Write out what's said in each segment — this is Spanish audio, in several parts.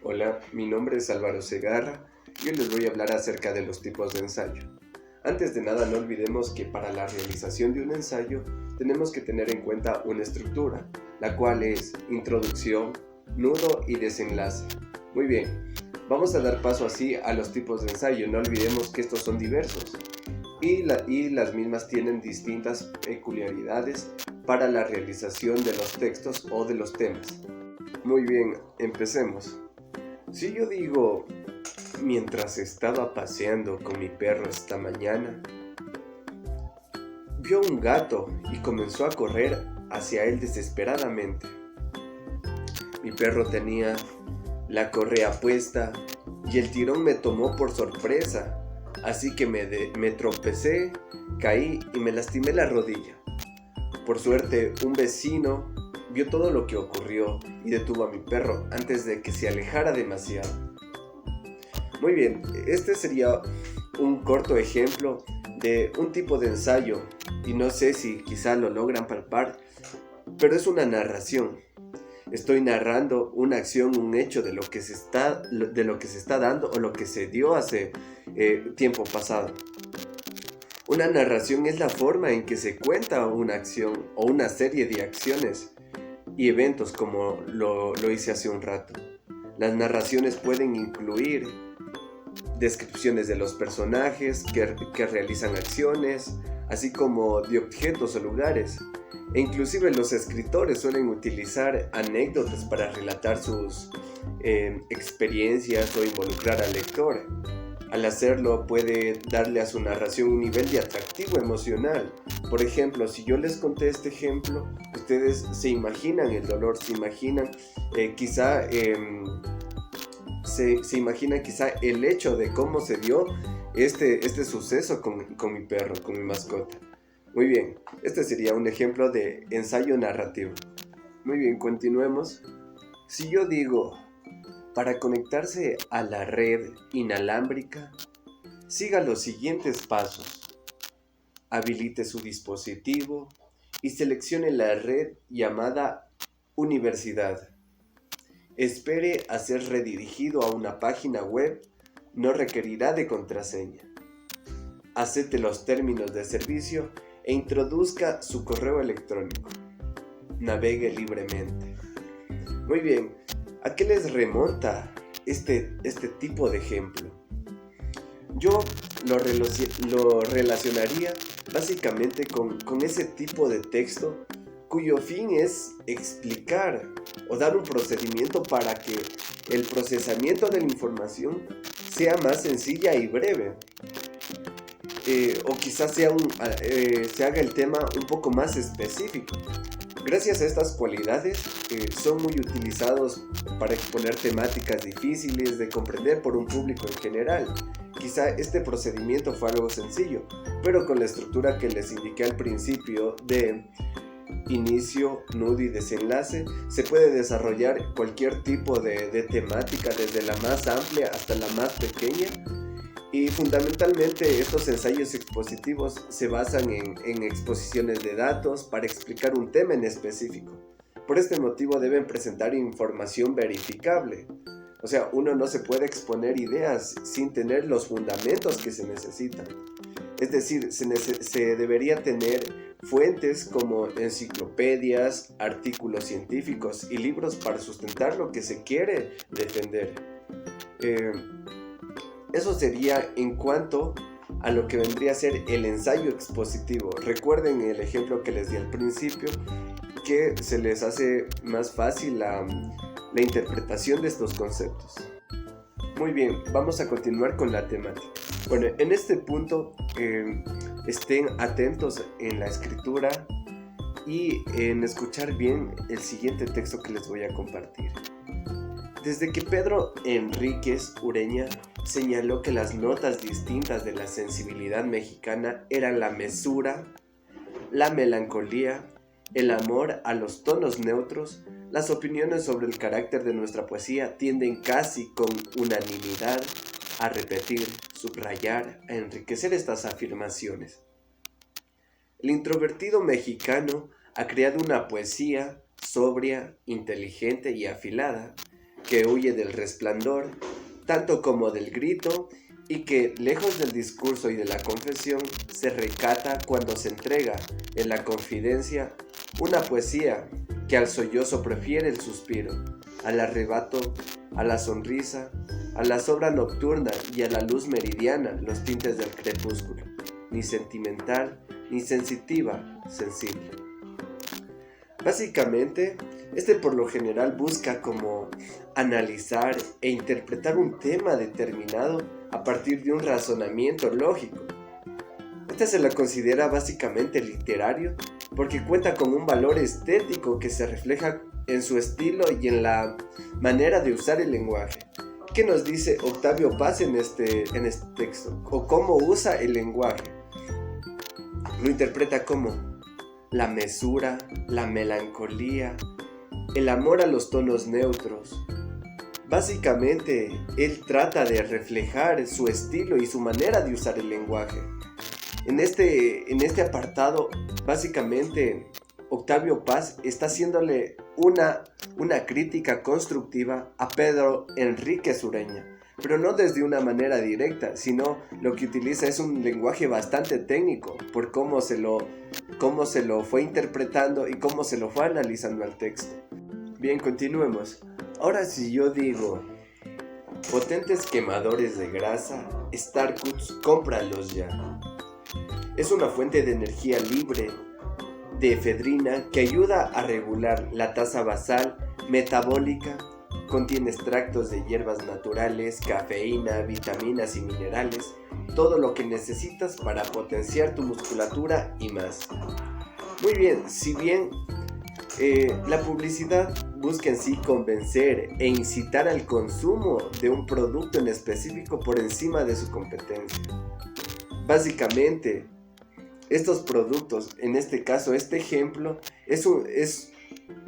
Hola, mi nombre es Álvaro Segarra y hoy les voy a hablar acerca de los tipos de ensayo. Antes de nada, no olvidemos que para la realización de un ensayo tenemos que tener en cuenta una estructura, la cual es introducción, nudo y desenlace. Muy bien, vamos a dar paso así a los tipos de ensayo. No olvidemos que estos son diversos y las mismas tienen distintas peculiaridades para la realización de los textos o de los temas. Muy bien, empecemos. Si yo digo, mientras estaba paseando con mi perro esta mañana, vio un gato y comenzó a correr hacia él desesperadamente. Mi perro tenía la correa puesta y el tirón me tomó por sorpresa, así que me tropecé, caí y me lastimé la rodilla. Por suerte, un vecino vio todo lo que ocurrió y detuvo a mi perro antes de que se alejara demasiado. Muy bien, este sería un corto ejemplo de un tipo de ensayo y no sé si quizá lo logran palpar, pero es una narración. Estoy narrando una acción, un hecho de lo que se está dando o lo que se dio hace tiempo pasado. Una narración es la forma en que se cuenta una acción o una serie de acciones y eventos como lo hice hace un rato. Las narraciones pueden incluir descripciones de los personajes que realizan acciones, así como de objetos o lugares. E inclusive los escritores suelen utilizar anécdotas para relatar sus experiencias o involucrar al lector. Al hacerlo puede darle a su narración un nivel de atractivo emocional. Por ejemplo, si yo les conté este ejemplo, ustedes se imaginan el dolor, se imaginan se imaginan quizá el hecho de cómo se dio este suceso con mi perro, con mi mascota. Muy bien, este sería un ejemplo de ensayo narrativo. Muy bien, continuemos. Si yo digo, para conectarse a la red inalámbrica, siga los siguientes pasos. Habilite su dispositivo y seleccione la red llamada Universidad. Espere a ser redirigido a una página web, no requerirá de contraseña. Acepte los términos de servicio e introduzca su correo electrónico. Navegue libremente. Muy bien, ¿a qué les remonta este tipo de ejemplo? Yo lo relacionaría básicamente con ese tipo de texto cuyo fin es explicar o dar un procedimiento para que el procesamiento de la información sea más sencilla y breve. O quizás se haga el tema un poco más específico. Gracias a estas cualidades son muy utilizados para exponer temáticas difíciles de comprender por un público en general. Quizá este procedimiento fue algo sencillo, pero con la estructura que les indiqué al principio de inicio, nudo y desenlace, se puede desarrollar cualquier tipo de temática, desde la más amplia hasta la más pequeña. Y fundamentalmente estos ensayos expositivos se basan en exposiciones de datos para explicar un tema en específico. Por este motivo deben presentar información verificable. O sea, uno no se puede exponer ideas sin tener los fundamentos que se necesitan. Es decir, se debería tener fuentes como enciclopedias, artículos científicos y libros para sustentar lo que se quiere defender. Eso sería en cuanto a lo que vendría a ser el ensayo expositivo. Recuerden el ejemplo que les di al principio, que se les hace más fácil la interpretación de estos conceptos. Muy bien, vamos a continuar con la temática. Bueno, en este punto estén atentos en la escritura y en escuchar bien el siguiente texto que les voy a compartir. Desde que Pedro Enríquez Ureña señaló que las notas distintas de la sensibilidad mexicana eran la mesura, la melancolía, el amor a los tonos neutros, las opiniones sobre el carácter de nuestra poesía tienden casi con unanimidad a repetir, subrayar, a enriquecer estas afirmaciones. El introvertido mexicano ha creado una poesía sobria, inteligente y afilada, que huye del resplandor, tanto como del grito, y que, lejos del discurso y de la confesión, se recata cuando se entrega, en la confidencia, una poesía que al sollozo prefiere el suspiro, al arrebato, a la sonrisa, a la sobra nocturna y a la luz meridiana los tintes del crepúsculo, ni sentimental, ni sensitiva, sensible. Básicamente, por lo general busca como analizar e interpretar un tema determinado a partir de un razonamiento lógico. Se lo considera básicamente literario porque cuenta con un valor estético que se refleja en su estilo y en la manera de usar el lenguaje. ¿Qué nos dice Octavio Paz en este texto? ¿O cómo usa el lenguaje? Lo interpreta como la mesura, la melancolía, el amor a los tonos neutros. Básicamente, él trata de reflejar su estilo y su manera de usar el lenguaje. En este apartado, básicamente, Octavio Paz está haciéndole una crítica constructiva a Pedro Enríquez Ureña, pero no desde una manera directa, sino lo que utiliza es un lenguaje bastante técnico por cómo se lo fue interpretando y cómo se lo fue analizando al texto. Bien, continuemos. Ahora si yo digo, potentes quemadores de grasa, Starcuts, cómpralos ya. Es una fuente de energía libre de efedrina que ayuda a regular la tasa basal metabólica, contiene extractos de hierbas naturales, cafeína, vitaminas y minerales, todo lo que necesitas para potenciar tu musculatura y más. Muy bien, si bien la publicidad busca en sí convencer e incitar al consumo de un producto en específico por encima de su competencia. Básicamente, estos productos, en este caso, este ejemplo, es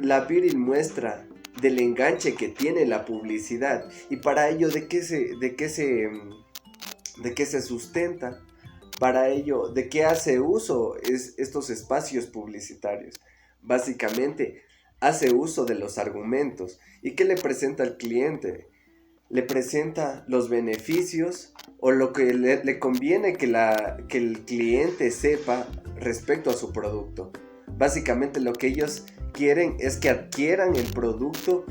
la viril muestra del enganche que tiene la publicidad. Y para ello, ¿de qué se sustenta? Para ello, ¿de qué hace uso estos espacios publicitarios? Básicamente, hace uso de los argumentos. ¿Y qué le presenta al cliente? Le presenta los beneficios o lo que le conviene que el cliente sepa respecto a su producto. Básicamente lo que ellos quieren es que adquieran el producto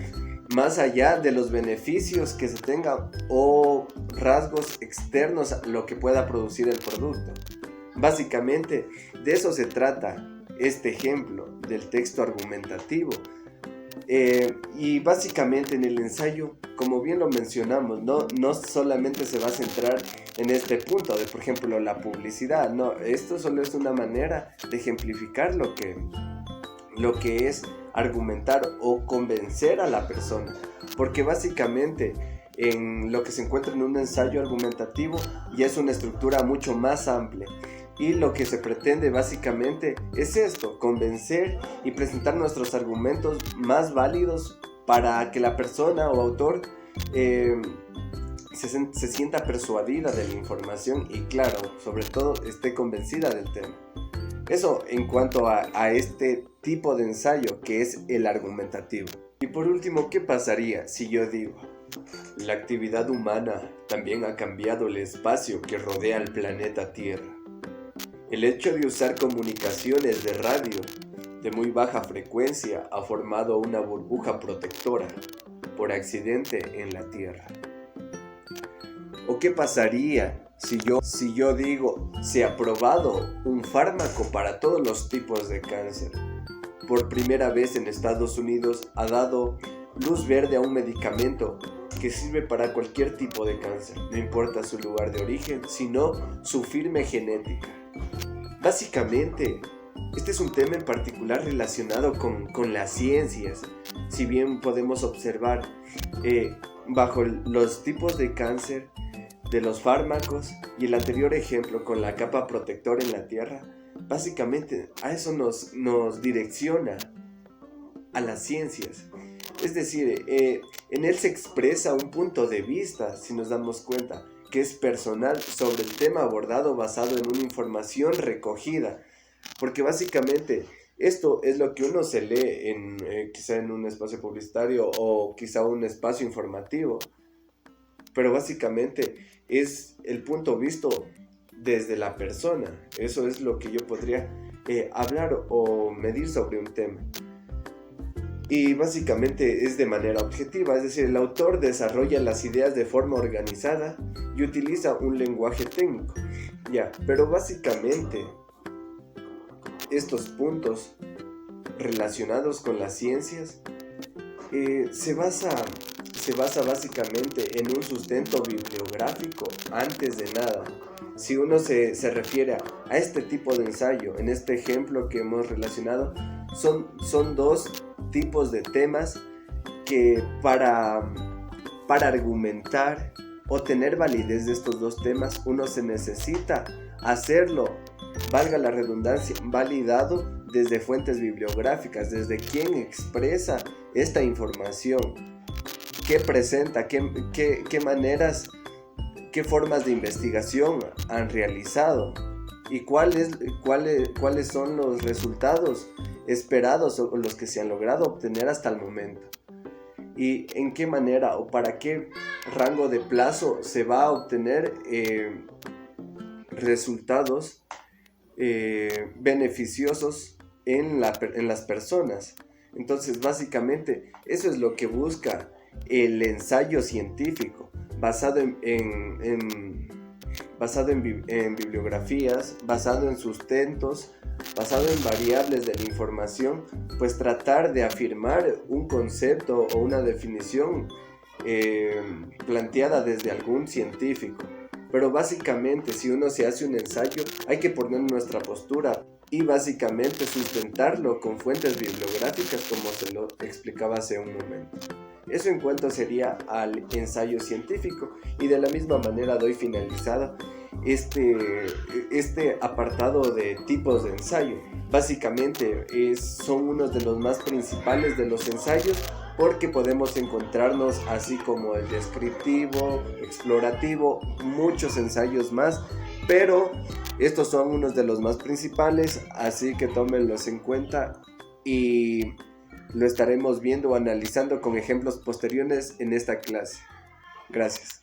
más allá de los beneficios que se tengan o rasgos externos a lo que pueda producir el producto. Básicamente de eso se trata este ejemplo del texto argumentativo. Y básicamente en el ensayo, como bien lo mencionamos, no solamente se va a centrar en este punto de, por ejemplo, la publicidad. No, esto solo es una manera de ejemplificar lo que es argumentar o convencer a la persona, porque básicamente en lo que se encuentra en un ensayo argumentativo ya es una estructura mucho más amplia. Y lo que se pretende básicamente es esto, convencer y presentar nuestros argumentos más válidos para que la persona o autor se sienta persuadida de la información y, claro, sobre todo esté convencida del tema. Eso en cuanto a este tipo de ensayo que es el argumentativo. Y por último, ¿qué pasaría si yo digo? La actividad humana también ha cambiado el espacio que rodea al planeta Tierra. El hecho de usar comunicaciones de radio de muy baja frecuencia ha formado una burbuja protectora por accidente en la Tierra. ¿O qué pasaría si yo digo, se ha probado un fármaco para todos los tipos de cáncer? Por primera vez en Estados Unidos ha dado luz verde a un medicamento que sirve para cualquier tipo de cáncer, no importa su lugar de origen, sino su firme genética. Básicamente, este es un tema en particular relacionado con las ciencias. Si bien podemos observar bajo los tipos de cáncer de los fármacos y el anterior ejemplo con la capa protectora en la Tierra, básicamente a eso nos direcciona a las ciencias. Es decir, en él se expresa un punto de vista, si nos damos cuenta, que es personal sobre el tema abordado basado en una información recogida. Porque básicamente Esto es lo que uno se lee quizá en un espacio publicitario o quizá un espacio informativo, pero básicamente es el punto visto desde la persona. Eso es lo que yo podría hablar o medir sobre un tema. Y básicamente es de manera objetiva, es decir, el autor desarrolla las ideas de forma organizada y utiliza un lenguaje técnico. Ya, pero básicamente estos puntos relacionados con las ciencias se basa básicamente en un sustento bibliográfico antes de nada. Si uno se refiere a este tipo de ensayo, en este ejemplo que hemos relacionado, son dos tipos de temas que para argumentar o tener validez de estos dos temas, uno se necesita hacerlo, valga la redundancia, validado desde fuentes bibliográficas, desde quien expresa esta información, qué presenta, qué maneras, qué formas de investigación han realizado y cuáles son los resultados esperados o los que se han logrado obtener hasta el momento. Y en qué manera o para qué rango de plazo se va a obtener resultados beneficiosos en las personas. Entonces, básicamente, eso es lo que busca el ensayo científico, basado en bibliografías, basado en sustentos, basado en variables de la información, pues tratar de afirmar un concepto o una definición planteada desde algún científico. Pero básicamente, si uno se hace un ensayo, hay que poner nuestra postura y básicamente sustentarlo con fuentes bibliográficas, como se lo explicaba hace un momento. Eso en cuanto sería al ensayo científico, y de la misma manera doy finalizado este apartado de tipos de ensayo. Básicamente son unos de los más principales de los ensayos, porque podemos encontrarnos así como el descriptivo, explorativo, muchos ensayos más, pero estos son unos de los más principales, así que tómenlos en cuenta y lo estaremos viendo o analizando con ejemplos posteriores en esta clase. Gracias.